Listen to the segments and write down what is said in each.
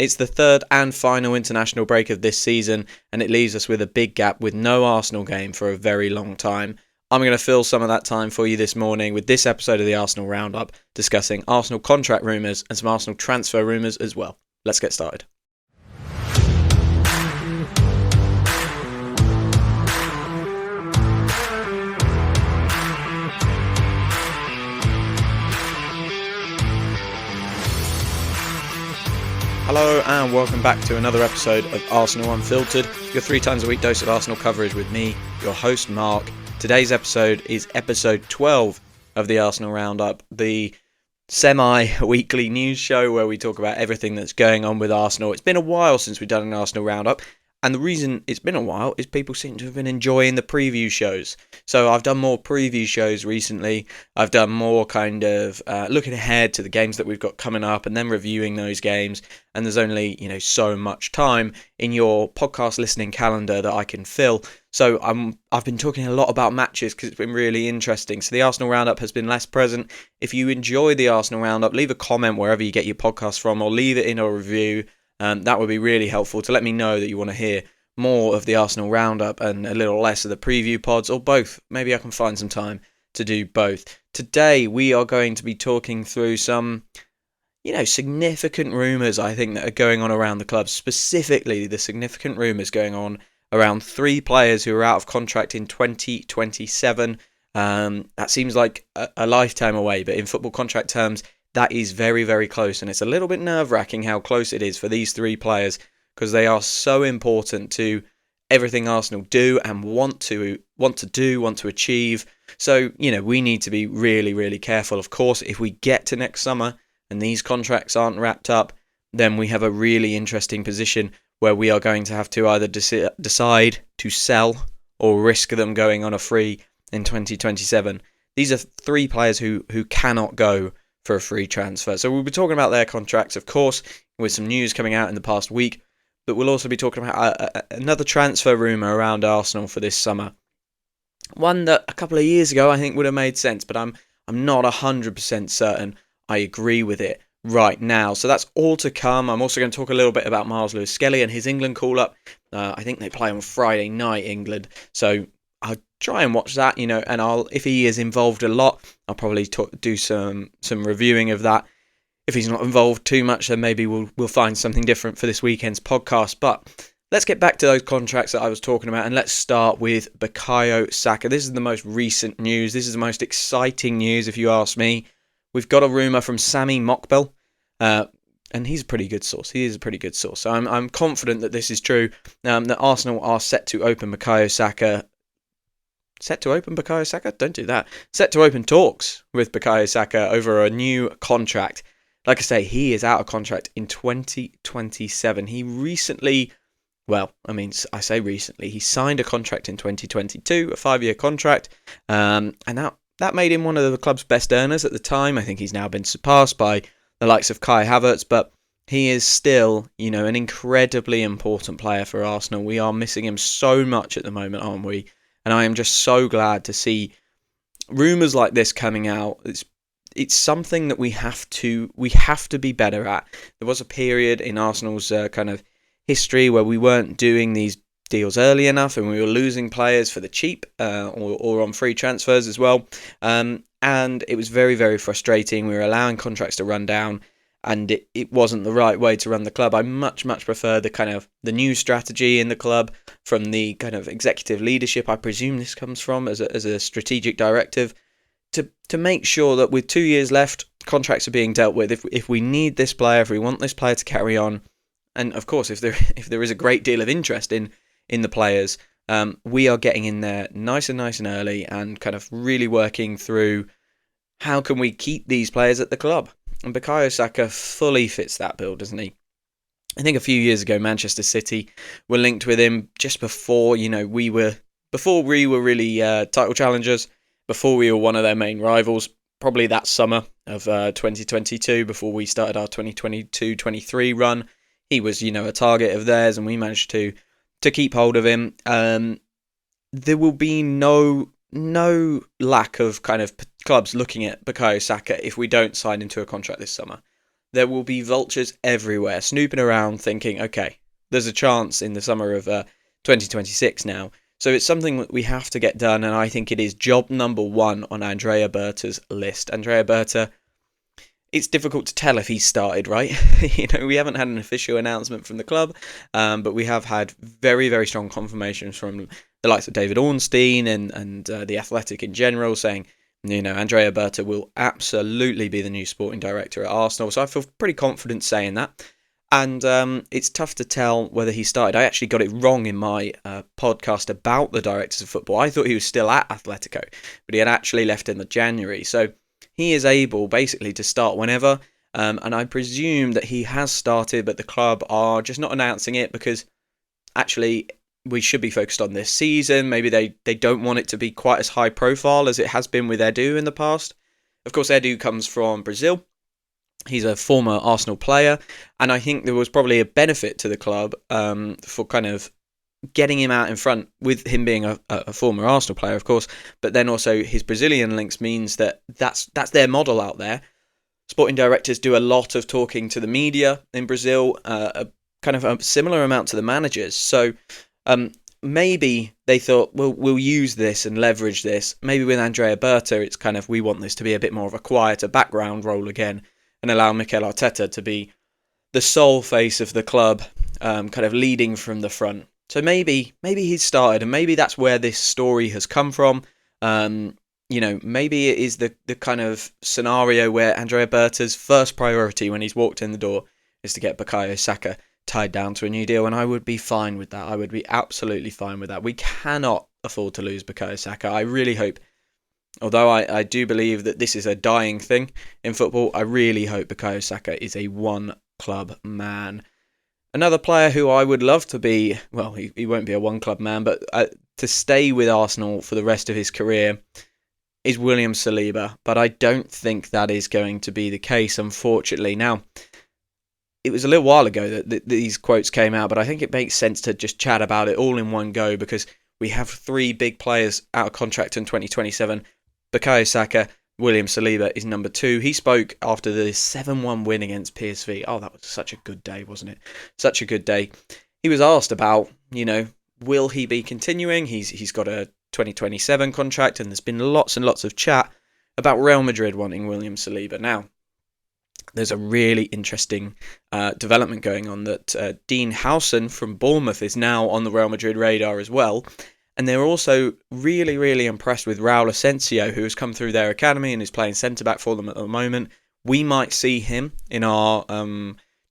It's the third and final international break of this season, and it leaves us with a big gap with no Arsenal game for a very long time. I'm going to fill some of that time for you this morning with this episode of the Arsenal Roundup, discussing Arsenal contract rumours and some Arsenal transfer rumours as well. Let's get started. Hello and welcome back to another episode of Arsenal Unfiltered, your 3 times a week dose of Arsenal coverage with me, your host Mark. Today's episode is episode 12 of the Arsenal Roundup, the semi-weekly news show where we talk about everything that's going on with Arsenal. It's been a while since we've done an Arsenal Roundup, and the reason it's been a while is people seem to have been enjoying the preview shows. So I've done more preview shows recently. I've done more kind of looking ahead to the games that we've got coming up and then reviewing those games. And there's only, so much time in your podcast listening calendar that I can fill. So I've been talking a lot about matches because it's been really interesting. So the Arsenal Roundup has been less present. If you enjoy the Arsenal Roundup, leave a comment wherever you get your podcast from or leave it in a review. That would be really helpful to let me know that you want to hear more of the Arsenal Roundup and a little less of the preview pods, or both. Maybe I can find some time to do both. Today we are going to be talking through some, significant rumours I think that are going on around the club, specifically the significant rumours going on around 3 players who are out of contract in 2027. That seems like a lifetime away, but in football contract terms, that is very, very close, and it's a little bit nerve-wracking how close it is for these 3 players because they are so important to everything Arsenal do and want to achieve. So, we need to be really, really careful. Of course, if we get to next summer and these contracts aren't wrapped up, then we have a really interesting position where we are going to have to either decide to sell or risk them going on a free in 2027. These are 3 players who cannot go for a free transfer. So we'll be talking about their contracts, of course, with some news coming out in the past week, but we'll also be talking about another transfer rumour around Arsenal for this summer. One that a couple of years ago I think would have made sense, but I'm not 100% certain I agree with it right now. So that's all to come. I'm also going to talk a little bit about Miles Lewis-Skelly and his England call-up. I think they play on Friday night, England, so I'll try and watch that, and if he is involved a lot, I'll probably do some reviewing of that. If he's not involved too much, then maybe we'll find something different for this weekend's podcast. But let's get back to those contracts that I was talking about, and let's start with Bukayo Saka. This is the most recent news. This is the most exciting news, if you ask me. We've got a rumour from Sami Mokbel, and he's a pretty good source. He is a pretty good source. So I'm confident that this is true, that Arsenal are set to open Bukayo Saka. Set to open Bukayo Saka? Don't do that. Set to open talks with Bukayo Saka over a new contract. Like I say, he is out of contract in 2027. He recently, I say recently, he signed a contract in 2022, a 5-year contract, and that made him one of the club's best earners at the time. I think he's now been surpassed by the likes of Kai Havertz, but he is still, an incredibly important player for Arsenal. We are missing him so much at the moment, aren't we? And I am just so glad to see rumours like this coming out. It's something that we have to be better at. There was a period in Arsenal's kind of history where we weren't doing these deals early enough, and we were losing players for the cheap or on free transfers as well. And it was very, very frustrating. We were allowing contracts to run down, and it wasn't the right way to run the club. I much prefer the new strategy in the club from the kind of executive leadership. I presume this comes from as a strategic directive to make sure that with 2 years left, contracts are being dealt with. If we need this player, if we want this player to carry on, and of course if there is a great deal of interest in the players, we are getting in there nice and early and kind of really working through how can we keep these players at the club. And Bukayo Saka fully fits that bill, doesn't he? I think a few years ago, Manchester City were linked with him just before, we were really title challengers, before we were one of their main rivals, probably that summer of 2022, before we started our 2022-23 run. He was, a target of theirs, and we managed to keep hold of him. There will be no lack of kind of clubs looking at Bukayo Saka if we don't sign into a contract this summer. there will be vultures everywhere snooping around thinking, okay, there's a chance in the summer of 2026 now. So it's something that we have to get done, and I think it is job number one on Andrea Berta's list. Andrea Berta, it's difficult to tell if he's started, right? We haven't had an official announcement from the club, but we have had very, very strong confirmations from the likes of David Ornstein and the Athletic in general saying, Andrea Berta will absolutely be the new sporting director at Arsenal. So I feel pretty confident saying that. And it's tough to tell whether he started. I actually got it wrong in my podcast about the directors of football. I thought he was still at Atletico, but he had actually left in the January. So he is able basically to start whenever. And I presume that he has started, but the club are just not announcing it because actually we should be focused on this season. Maybe they don't want it to be quite as high profile as it has been with Edu in the past. Of course, Edu comes from Brazil. He's a former Arsenal player, and I think there was probably a benefit to the club for kind of getting him out in front with him being a former Arsenal player, of course, but then also his Brazilian links means that's their model out there. Sporting directors do a lot of talking to the media in Brazil, kind of a similar amount to the managers. So maybe they thought, we'll use this and leverage this. Maybe with Andrea Berta, it's kind of, we want this to be a bit more of a quieter background role again and allow Mikel Arteta to be the sole face of the club, kind of leading from the front. So maybe he's started, and maybe that's where this story has come from. Maybe it is the kind of scenario where Andrea Berta's first priority when he's walked in the door is to get Bukayo Saka tied down to a new deal, and I would be fine with that. I would be absolutely fine with that. We cannot afford to lose Bukayo Saka. I really hope, although I do believe that this is a dying thing in football, I really hope Bukayo Saka is a one-club man. Another player who I would love to be, well, he won't be a one-club man, but to stay with Arsenal for the rest of his career is William Saliba, but I don't think that is going to be the case, unfortunately. Now, it was a little while ago that these quotes came out, but I think it makes sense to just chat about it all in one go because we have three big players out of contract in 2027. Bukayo Saka, William Saliba is number two. He spoke after the 7-1 win against PSV. Oh, that was such a good day, wasn't it? Such a good day. He was asked about, will he be continuing? He's got a 2027 contract, and there's been lots and lots of chat about Real Madrid wanting William Saliba. Now, there's a really interesting development going on that Dean Howson from Bournemouth is now on the Real Madrid radar as well. And they're also really, really impressed with Raul Asensio, who has come through their academy and is playing centre-back for them at the moment. We might see him in our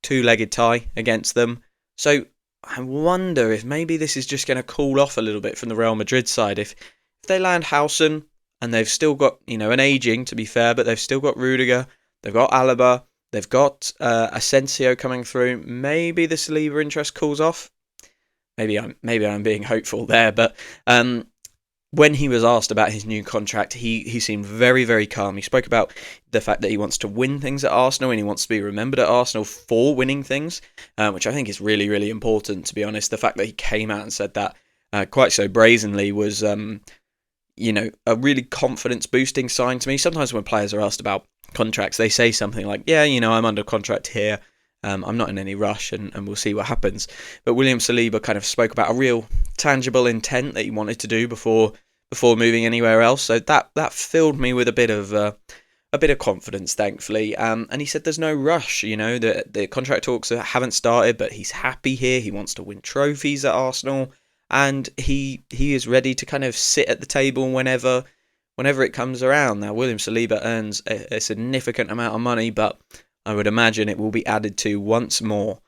two-legged tie against them. So I wonder if maybe this is just going to cool off a little bit from the Real Madrid side. If they land Howson, and they've still got, an ageing, to be fair, but they've still got Rudiger, they've got Alaba, they've got Asensio coming through, maybe the Saliba interest cools off. Maybe I'm being hopeful there, but when he was asked about his new contract, he seemed very, very calm. He spoke about the fact that he wants to win things at Arsenal and he wants to be remembered at Arsenal for winning things, which I think is really, really important, to be honest. The fact that he came out and said that quite so brazenly was, a really confidence-boosting sign to me. Sometimes when players are asked about contracts, they say something like, I'm under contract here. I'm not in any rush and we'll see what happens. But William Saliba kind of spoke about a real tangible intent that he wanted to do before moving anywhere else. So that filled me with a bit of confidence, thankfully. And he said there's no rush, the contract talks haven't started, but he's happy here. He wants to win trophies at Arsenal, and he is ready to kind of sit at the table whenever it comes around. Now, William Saliba earns a significant amount of money, but I would imagine it will be added to once more,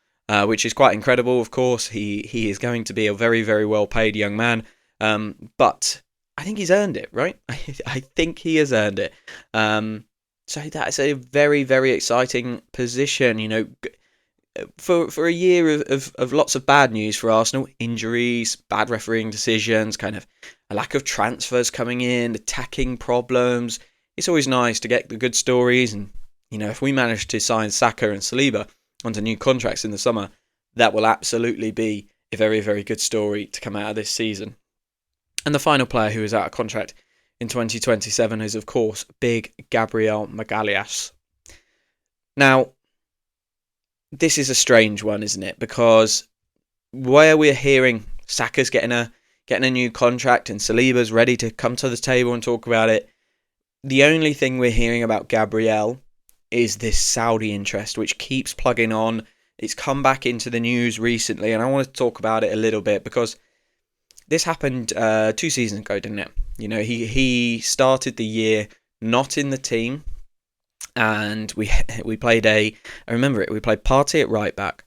which is quite incredible, of course. He is going to be a very, very well-paid young man, but I think he's earned it, right? I think he has earned it. So that's a very, very exciting position, for a year of lots of bad news for Arsenal, injuries, bad refereeing decisions, kind of a lack of transfers coming in, attacking problems. It's always nice to get the good stories, and if we manage to sign Saka and Saliba onto new contracts in the summer, that will absolutely be a very, very good story to come out of this season. And the final player who is out of contract in 2027 is, of course, big Gabriel Magalhaes. Now, this is a strange one, isn't it? Because where we're hearing Saka's getting a new contract and Saliba's ready to come to the table and talk about it, the only thing we're hearing about Gabriel is this Saudi interest, which keeps plugging on. It's come back into the news recently, and I want to talk about it a little bit because this happened 2 seasons ago, didn't it? He started the year not in the team, and we played I remember it. We played Partey at right back.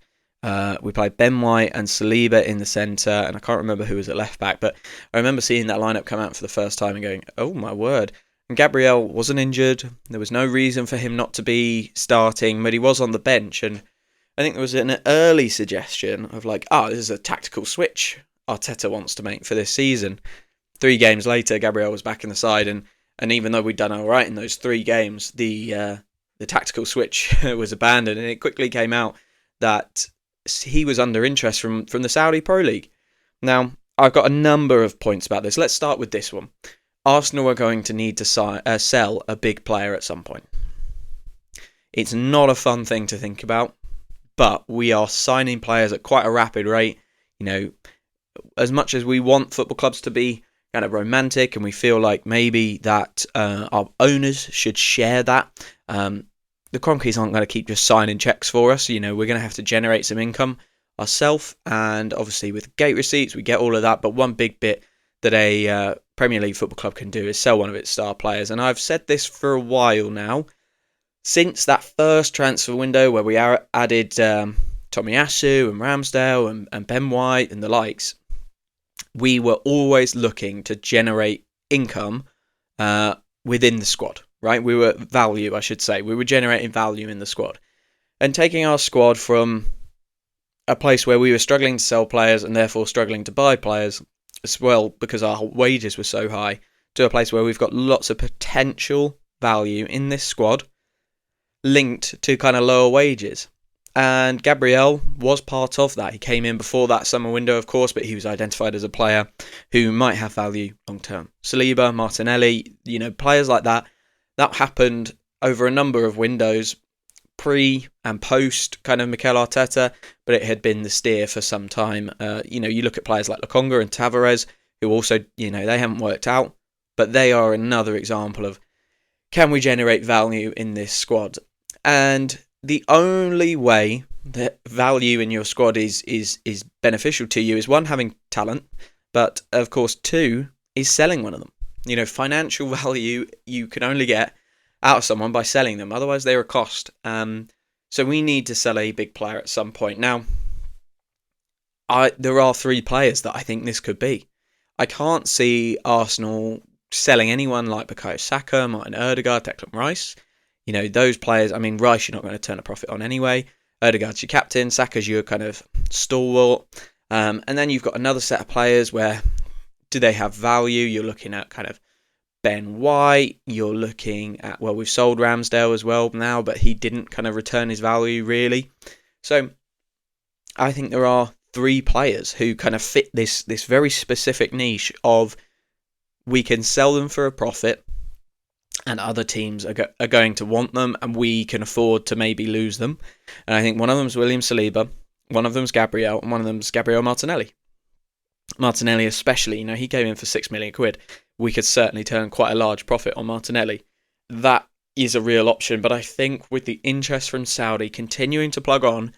We played Ben White and Saliba in the centre, and I can't remember who was at left back, but I remember seeing that lineup come out for the first time and going, "Oh my word!" And Gabriel wasn't injured. There was no reason for him not to be starting, but he was on the bench, and I think there was an early suggestion of like, this is a tactical switch Arteta wants to make for this season. 3 games later, Gabriel was back in the side, and even though we'd done all right in those 3 games, the tactical switch was abandoned, and it quickly came out that he was under interest from the Saudi Pro League. Now, I've got a number of points about this. Let's start with this one. Arsenal are going to need to sell a big player at some point. It's not a fun thing to think about, but we are signing players at quite a rapid rate. As much as we want football clubs to be kind of romantic and we feel like maybe that our owners should share that, the Cronkies aren't going to keep just signing checks for us. We're going to have to generate some income ourselves, and obviously with gate receipts we get all of that, but one big bit that a Premier League football club can do is sell one of its star players. And I've said this for a while now, since that first transfer window where we added Tomiyasu and Ramsdale and Ben White and the likes, we were always looking to generate income within the squad, right? We were value, I should say. We were generating value in the squad. And taking our squad from a place where we were struggling to sell players and therefore struggling to buy players as well because our wages were so high, to a place where we've got lots of potential value in this squad linked to kind of lower wages. And Gabriel was part of that. He came in before that summer window, of course, but he was identified as a player who might have value long term. Saliba, Martinelli, players like that. That happened over a number of windows, pre and post kind of Mikel Arteta, but it had been the steer for some time. You look at players like Lokonga and Tavares, who also, they haven't worked out, but they are another example of, can we generate value in this squad? And the only way that value in your squad is beneficial to you is, 1, having talent, but of course 2 is selling one of them. Financial value you can only get out of someone by selling them, otherwise they're a cost. So we need to sell a big player at some point. Now, there are 3 players that I think this could be. I can't see Arsenal selling anyone like Bukayo Saka, Martin Odegaard, Declan Rice. Those players, Rice you're not going to turn a profit on anyway. Odegaard's your captain, Saka's your kind of stalwart. And then you've got another set of players where, do they have value? You're looking at kind of Ben White. You're looking at, we've sold Ramsdale as well now, but he didn't kind of return his value really. So I think there are 3 players who kind of fit this very specific niche of, we can sell them for a profit, and other teams are going to want them, and we can afford to maybe lose them. And I think one of them is William Saliba, one of them is Gabriel, and one of them is Gabriel Martinelli. Martinelli especially, he came in for £6 million. We could certainly turn quite a large profit on Martinelli. That is a real option, but I think with the interest from Saudi continuing to plug on,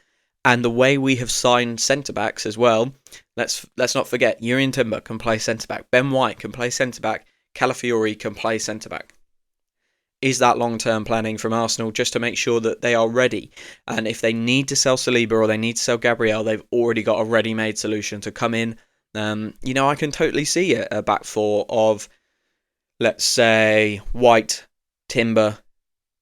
and the way we have signed centre-backs as well, let's not forget, Jurrien Timber can play centre-back, Ben White can play centre-back, Calafiori can play centre-back. Is that long-term planning from Arsenal just to make sure that they are ready? And if they need to sell Saliba or they need to sell Gabriel, they've already got a ready-made solution to come in. I can totally see a back 4 of, let's say, White, Timber,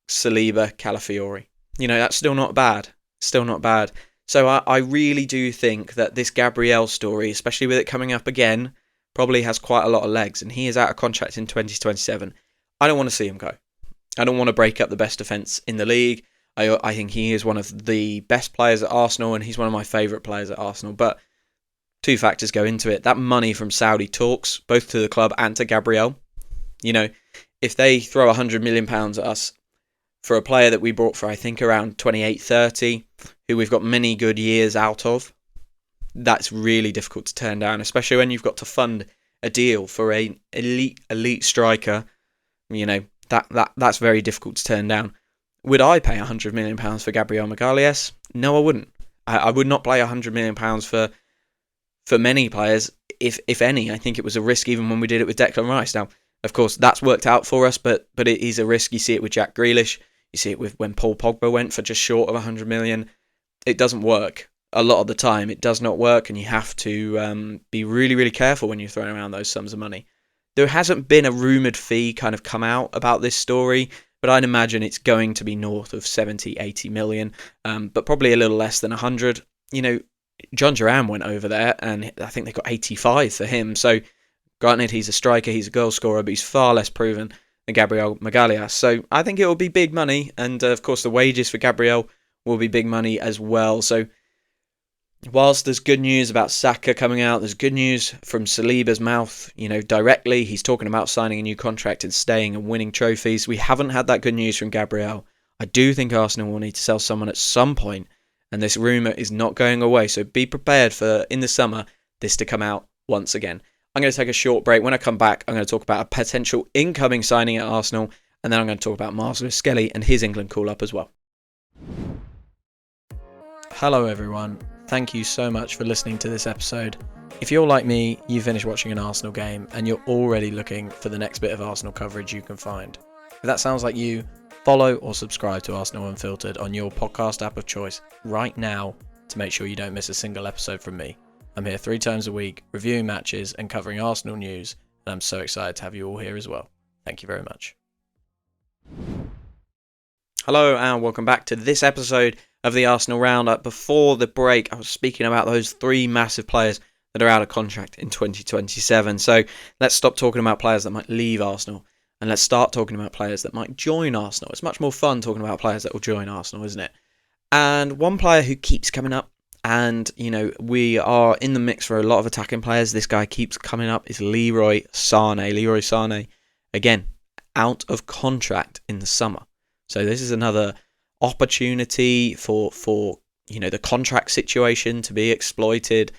Saliba, Calafiori. That's still not bad. Still not bad. So I really do think that this Gabriel story, especially with it coming up again, probably has quite a lot of legs. And he is out of contract in 2027. I don't want to see him go. I don't want to break up the best defence in the league. I think he is one of the best players at Arsenal, and he's one of my favourite players at Arsenal. But 2 factors go into it. That money from Saudi talks, both to the club and to Gabriel. If they throw £100 million at us for a player that we bought for, I think, around 28, 30, who we've got many good years out of, that's really difficult to turn down, especially when you've got to fund a deal for an elite striker. That's very difficult to turn down. Would I pay £100 million for Gabriel Magalhaes? No, I wouldn't. I would not pay £100 million for many players, if any. I think it was a risk even when we did it with Declan Rice. Now, of course, that's worked out for us, but it is a risk. You see it with Jack Grealish. You see it with when Paul Pogba went for just short of £100 million. It doesn't work. A lot of the time, it does not work, and you have to be really, really careful when you're throwing around those sums of money. There hasn't been a rumoured fee kind of come out about this story, but I'd imagine it's going to be north of 70, 80 million, but probably a little less than 100. John Duran went over there, and I think they got 85 for him. So, granted, he's a striker, he's a goal scorer, but he's far less proven than Gabriel Magalhaes. So, I think it will be big money, and of course, the wages for Gabriel will be big money as well. So, whilst there's good news about Saka coming out, there's good news from Saliba's mouth, directly. He's talking about signing a new contract and staying and winning trophies. We haven't had that good news from Gabriel. I do think Arsenal will need to sell someone at some point, and this rumour is not going away. So be prepared for, in the summer, this to come out once again. I'm going to take a short break. When I come back, I'm going to talk about a potential incoming signing at Arsenal, and then I'm going to talk about Marcelo Skelly and his England call-up as well. Hello everyone. Thank you so much for listening to this episode. If you're like me, you finished watching an Arsenal game and you're already looking for the next bit of Arsenal coverage you can find. If that sounds like you, follow or subscribe to Arsenal Unfiltered on your podcast app of choice right now to make sure you don't miss a single episode from me. I'm here 3 times a week, reviewing matches and covering Arsenal news, and I'm so excited to have you all here as well. Thank you very much. Hello and welcome back to this episode of the Arsenal Roundup. Before the break, I was speaking about those 3 massive players that are out of contract in 2027. So let's stop talking about players that might leave Arsenal and let's start talking about players that might join Arsenal. It's much more fun talking about players that will join Arsenal, isn't it? And one player who keeps coming up, and we are in the mix for a lot of attacking players. This guy keeps coming up is Leroy Sane. Leroy Sane, again, out of contract in the summer. So this is another opportunity for the contract situation to be exploited.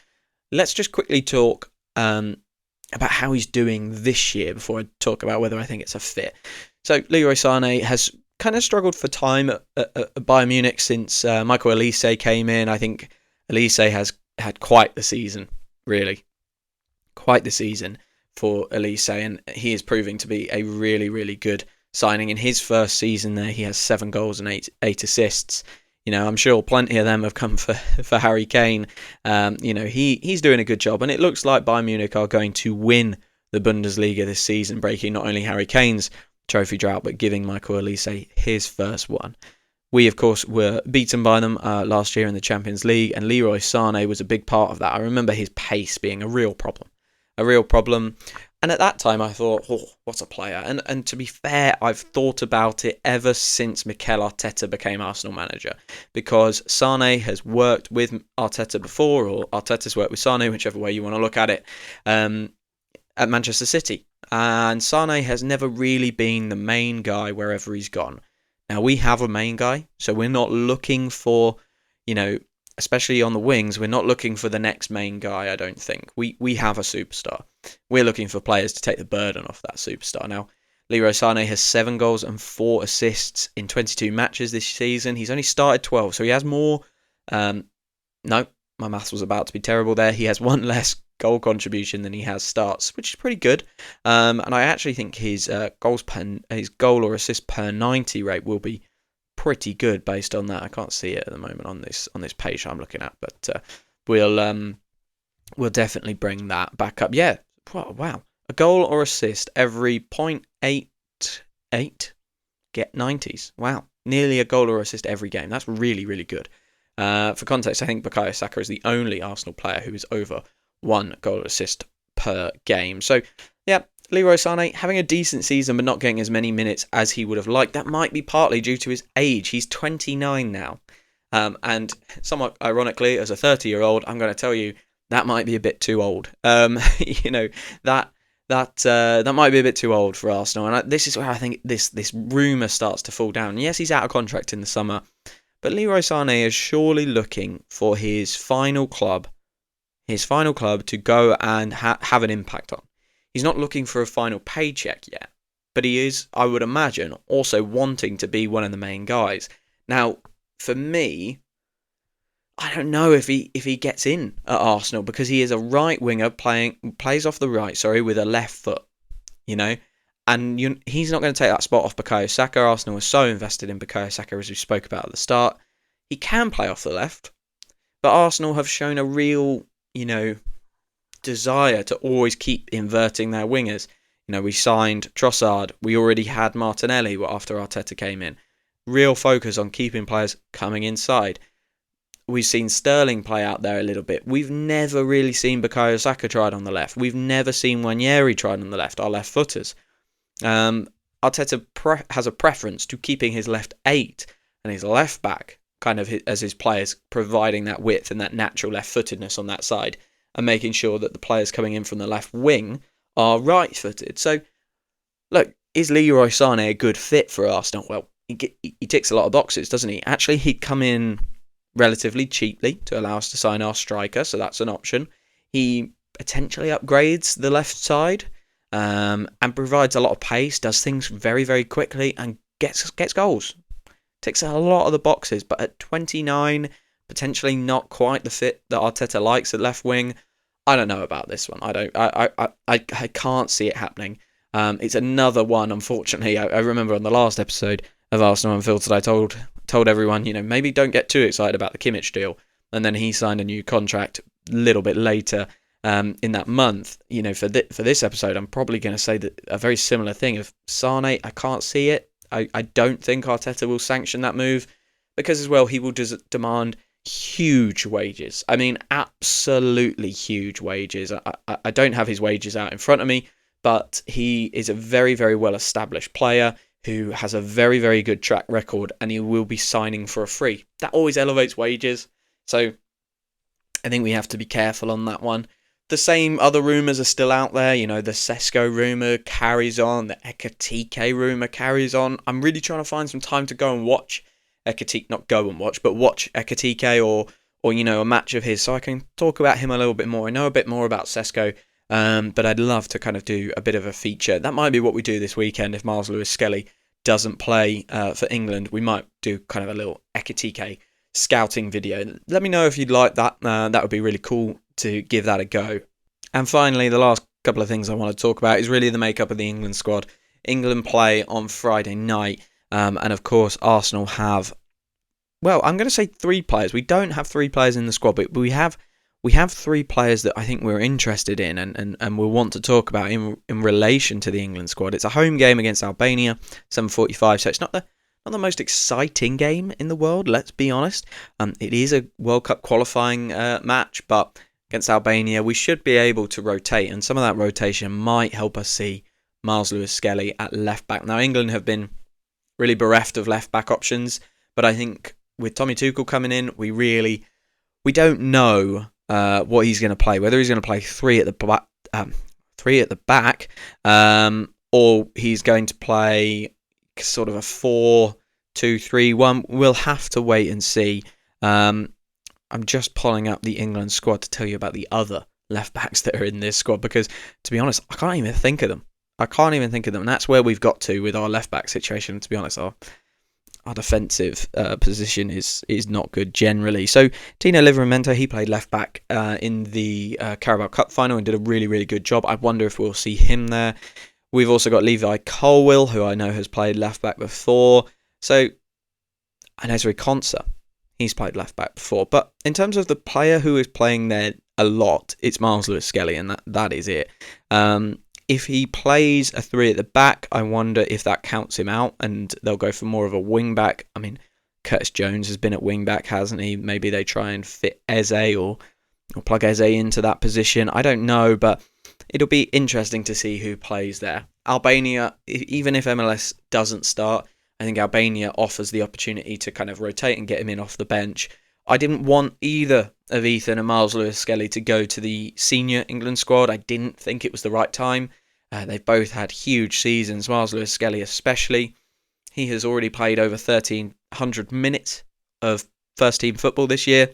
Let's just quickly talk about how he's doing this year before I talk about whether I think it's a fit. So Leroy Sane has kind of struggled for time at Bayern Munich since Michael Olise came in. I think Olise has had quite the season, really. Quite the season for Olise, and he is proving to be a really, really good signing. In his first season there, he has 7 goals and 8 assists. I'm sure plenty of them have come for Harry Kane. He's doing a good job, and it looks like Bayern Munich are going to win the Bundesliga this season, breaking not only Harry Kane's trophy drought, but giving Michael Olise his first one. We, of course, were beaten by them last year in the Champions League, and Leroy Sane was a big part of that. I remember his pace being a real problem. And at that time, I thought, what a player. And to be fair, I've thought about it ever since Mikel Arteta became Arsenal manager, because Sane has worked with Arteta before, or Arteta's worked with Sane, whichever way you want to look at it, at Manchester City. And Sane has never really been the main guy wherever he's gone. Now, we have a main guy, so we're not looking for, especially on the wings, we're not looking for the next main guy, I don't think. We have a superstar. We're looking for players to take the burden off that superstar. Now, Leroy Sane has 7 goals and 4 assists in 22 matches this season. He's only started 12, so he has more. No, my maths was about to be terrible there. He has 1 less goal contribution than he has starts, which is pretty good. And I actually think his goal or assist per 90 rate will be pretty good based on that. I can't see it at the moment on this page I'm looking at, but we'll definitely bring that back up. Yeah, wow, a goal or assist every 0.88 get 90s. Wow, nearly a goal or assist every game. That's really, really good. For context, I think Bukayo Saka is the only Arsenal player who is over 1 goal or assist per game. So yeah, Leroy Sane having a decent season but not getting as many minutes as he would have liked. That might be partly due to his age. He's 29 now. And somewhat ironically, as a 30-year-old, I'm going to tell you, that might be a bit too old. That that might be a bit too old for Arsenal. And this is where I think this rumour starts to fall down. Yes, he's out of contract in the summer, but Leroy Sane is surely looking for his final club to go and have an impact on. He's not looking for a final paycheck yet, but he is, I would imagine, also wanting to be one of the main guys. Now, for me, I don't know if he gets in at Arsenal, because he is a right winger plays off the right, with a left foot, and he's not going to take that spot off Bukayo Saka. Arsenal was so invested in Bukayo Saka, as we spoke about at the start. He can play off the left, but Arsenal have shown a real, desire to always keep inverting their wingers. We signed Trossard. We already had Martinelli after Arteta came in. Real focus on keeping players coming inside. We've seen Sterling play out there a little bit. We've never really seen Bukayo Saka tried on the left. We've never seen Nwaneri tried on the left, our left footers. Arteta has a preference to keeping his left 8 and his left back kind of as his players, providing that width and that natural left-footedness on that side, and making sure that the players coming in from the left wing are right-footed. So, look, is Leroy Sane a good fit for Arsenal? Well, he ticks a lot of boxes, doesn't he? Actually, he'd come in relatively cheaply to allow us to sign our striker, so that's an option. He potentially upgrades the left side and provides a lot of pace, does things very, very quickly, and gets goals. Ticks a lot of the boxes, but at 29, potentially not quite the fit that Arteta likes at left wing. I don't know about this one. I can't see it happening. It's another one, unfortunately. I remember on the last episode of Arsenal Unfiltered, I told everyone, maybe don't get too excited about the Kimmich deal. And then he signed a new contract a little bit later in that month. For this episode, I'm probably going to say that a very similar thing. Of Sane, I can't see it. I don't think Arteta will sanction that move, because as well he will demand huge wages. I mean, absolutely huge wages. I don't have his wages out in front of me, but he is a very, very well established player who has a very, very good track record, and he will be signing for a free. That always elevates wages, so I think we have to be careful on that one. The same other rumours are still out there. The Sesko rumour carries on. The Ekitike rumour carries on. I'm really trying to find some time to go and watch Ekitike. Not go and watch, but watch Ekitike or a match of his, so I can talk about him a little bit more. I know a bit more about Sesko, but I'd love to kind of do a bit of a feature. That might be what we do this weekend if Miles Lewis-Skelly doesn't play for England. We might do kind of a little Ekitike scouting video. Let me know if you'd like that. That would be really cool to give that a go. And finally, the last couple of things I want to talk about is really the makeup of the England squad. England play on Friday night, and of course Arsenal have, well, I'm going to say 3 players. We don't have 3 players in the squad, but we have 3 players that I think we're interested in and we'll want to talk about in relation to the England squad. It's a home game against Albania, 7:45, so it's not the most exciting game in the world, let's be honest. It is a World Cup qualifying match, but against Albania, we should be able to rotate, and some of that rotation might help us see Miles Lewis-Skelly at left back. Now, England have been really bereft of left back options, but I think with Tommy Tuchel coming in, we don't know what he's going to play. Whether he's going to play 3 at the back, or he's going to play sort of a 4-2-3-1. We'll have to wait and see. I'm just pulling up the England squad to tell you about the other left backs that are in this squad, because to be honest, I can't even think of them. And that's where we've got to with our left back situation. To be honest, our defensive position is not good generally. So Tino Livramento, he played left back in the Carabao Cup final and did a really, really good job. I wonder if we'll see him there. We've also got Levi Colwill, who I know has played left back before. So, and Ezri Konsa, he's played left back before. But in terms of the player who is playing there a lot, it's Miles Lewis-Skelly, and that is it. If he plays a 3 at the back, I wonder if that counts him out and they'll go for more of a wing back. I mean, Curtis Jones has been at wing back, hasn't he? Maybe they try and fit Eze or plug Eze into that position. I don't know, but it'll be interesting to see who plays there. Albania, even if MLS doesn't start, I think Albania offers the opportunity to kind of rotate and get him in off the bench. I didn't want either of Ethan and Miles Lewis-Skelly to go to the senior England squad. I didn't think it was the right time. They've both had huge seasons, Miles Lewis-Skelly especially. He has already played over 1,300 minutes of first-team football this year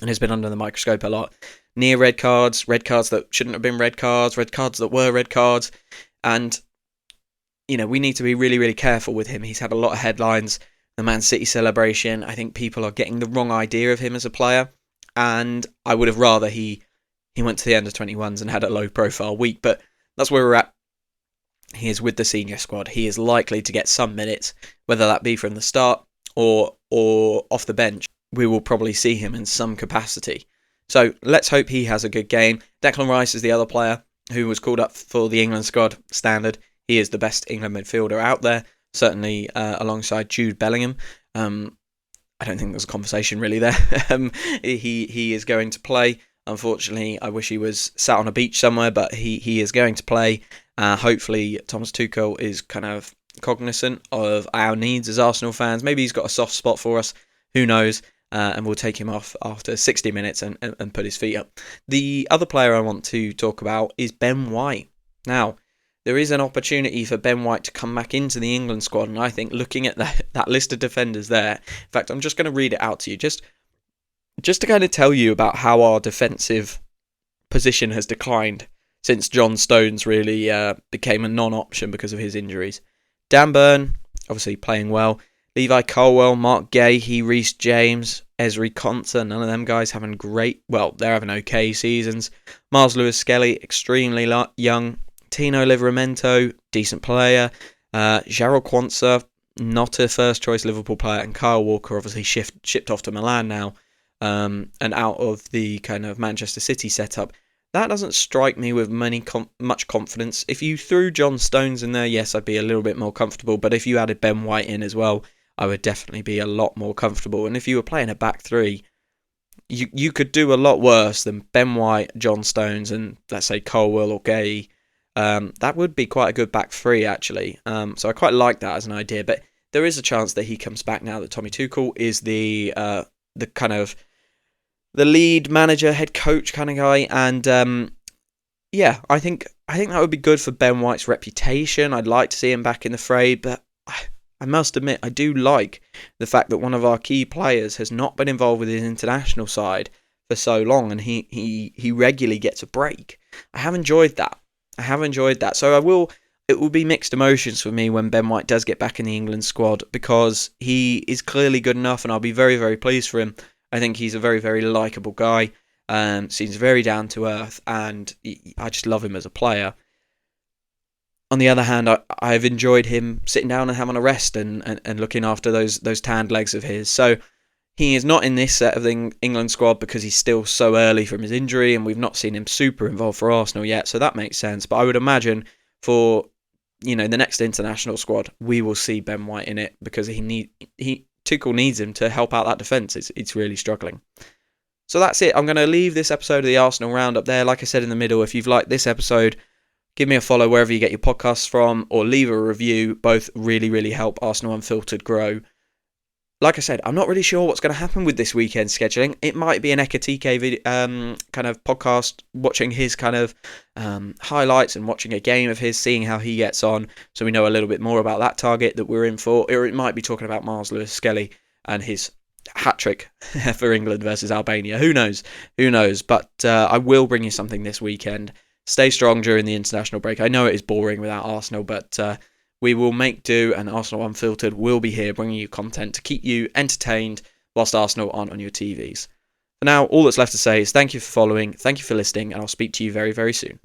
and has been under the microscope a lot. Near red cards that shouldn't have been red cards that were red cards. And, we need to be really, really careful with him. He's had a lot of headlines. The Man City celebration, I think people are getting the wrong idea of him as a player. And I would have rather he went to the under-21s and had a low-profile week. But that's where we're at. He is with the senior squad. He is likely to get some minutes, whether that be from the start or off the bench. We will probably see him in some capacity. So let's hope he has a good game. Declan Rice is the other player who was called up for the England squad standard. He is the best England midfielder out there, certainly alongside Jude Bellingham. I don't think there's a conversation really there. He is going to play. Unfortunately, I wish he was sat on a beach somewhere, but he is going to play. Hopefully, Thomas Tuchel is kind of cognizant of our needs as Arsenal fans. Maybe he's got a soft spot for us. Who knows? And we'll take him off after 60 minutes and put his feet up. The other player I want to talk about is Ben White. Now, there is an opportunity for Ben White to come back into the England squad, and I think looking at that list of defenders there, in fact, I'm just going to read it out to you, just to kind of tell you about how our defensive position has declined since John Stones really became a non-option because of his injuries. Dan Burn, obviously playing well. Levi Colwill, Mark Gahey, Reece James, Ezri Konsa, none of them guys having they're having okay seasons. Miles Lewis-Skelly, extremely young. Tino Livramento, decent player. Jarrell Quansah, not a first-choice Liverpool player. And Kyle Walker, obviously shipped off to Milan now and out of the kind of Manchester City setup. That doesn't strike me with much confidence. If you threw John Stones in there, yes, I'd be a little bit more comfortable. But if you added Ben White in as well, I would definitely be a lot more comfortable. And if you were playing a back three, you could do a lot worse than Ben White, John Stones, and let's say Colwill or Gahey. That would be quite a good back three, actually. So I quite like that as an idea. But there is a chance that he comes back now that Tommy Tuchel is the kind of the lead manager, head coach kind of guy. And I think that would be good for Ben White's reputation. I'd like to see him back in the fray, but I must admit, I do like the fact that one of our key players has not been involved with his international side for so long, and he regularly gets a break. I have enjoyed that. So it will be mixed emotions for me when Ben White does get back in the England squad, because he is clearly good enough, and I'll be very, very pleased for him. I think he's a very, very likeable guy, seems very down to earth, and I just love him as a player. On the other hand, I've enjoyed him sitting down and having a rest and looking after those tanned legs of his. So he is not in this set of the England squad because he's still so early from his injury, and we've not seen him super involved for Arsenal yet. So that makes sense. But I would imagine for the next international squad, we will see Ben White in it, because Tuchel needs him to help out that defence. It's really struggling. So that's it. I'm going to leave this episode of the Arsenal Roundup there. Like I said in the middle, if you've liked this episode, give me a follow wherever you get your podcasts from, or leave a review. Both really, really help Arsenal Unfiltered grow. Like I said, I'm not really sure what's going to happen with this weekend scheduling. It might be an Ekatike kind of podcast, watching his kind of highlights and watching a game of his, seeing how he gets on, so we know a little bit more about that target that we're in for. Or it might be talking about Miles Lewis-Skelly and his hat-trick for England versus Albania. Who knows? But I will bring you something this weekend. Stay strong during the international break. I know it is boring without Arsenal, but we will make do, and Arsenal Unfiltered will be here bringing you content to keep you entertained whilst Arsenal aren't on your TVs. For now, all that's left to say is thank you for following, thank you for listening, and I'll speak to you very, very soon.